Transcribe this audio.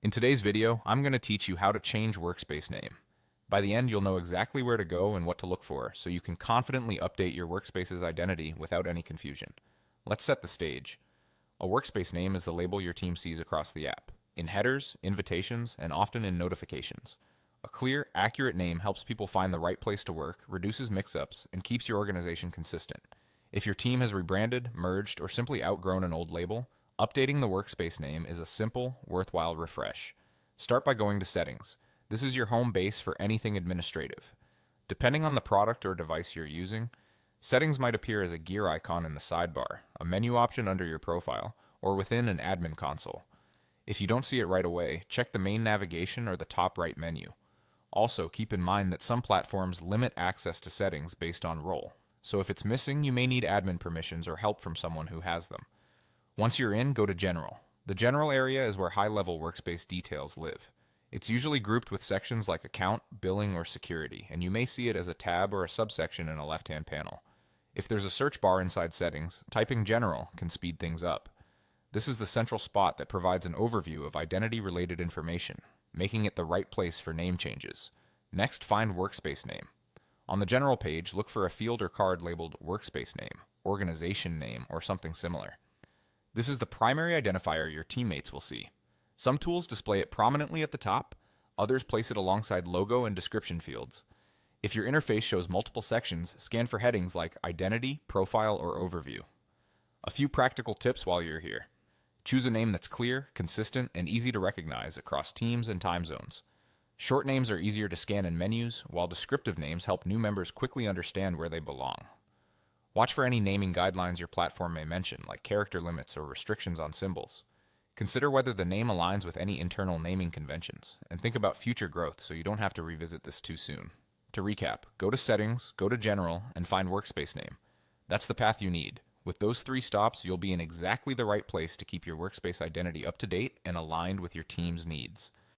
In today's video, I'm going to teach you how to change workspace name. By the end, you'll know exactly where to go and what to look for, so you can confidently update your workspace's identity without any confusion. Let's set the stage. A workspace name is the label your team sees across the app, in headers, invitations, and often in notifications. A clear, accurate name helps people find the right place to work, reduces mix-ups, and keeps your organization consistent. If your team has rebranded, merged, or simply outgrown an old label, updating the workspace name is a simple, worthwhile refresh. Start by going to Settings. This is your home base for anything administrative. Depending on the product or device you're using, Settings might appear as a gear icon in the sidebar, a menu option under your profile, or within an admin console. If you don't see it right away, check the main navigation or the top right menu. Also, keep in mind that some platforms limit access to settings based on role, so if it's missing, you may need admin permissions or help from someone who has them. Once you're in, go to General. The General area is where high-level workspace details live. It's usually grouped with sections like Account, Billing, or Security, and you may see it as a tab or a subsection in a left-hand panel. If there's a search bar inside Settings, typing General can speed things up. This is the central spot that provides an overview of identity-related information, making it the right place for name changes. Next, find Workspace Name. On the General page, look for a field or card labeled Workspace Name, Organization Name, or something similar. This is the primary identifier your teammates will see. Some tools display it prominently at the top, others place it alongside logo and description fields. If your interface shows multiple sections, scan for headings like Identity, Profile, or Overview. A few practical tips while you're here. Choose a name that's clear, consistent, and easy to recognize across teams and time zones. Short names are easier to scan in menus, while descriptive names help new members quickly understand where they belong. Watch for any naming guidelines your platform may mention, like character limits or restrictions on symbols. Consider whether the name aligns with any internal naming conventions, and think about future growth so you don't have to revisit this too soon. To recap, go to Settings, go to General, and find Workspace Name. That's the path you need. With those 3 stops, you'll be in exactly the right place to keep your workspace identity up to date and aligned with your team's needs.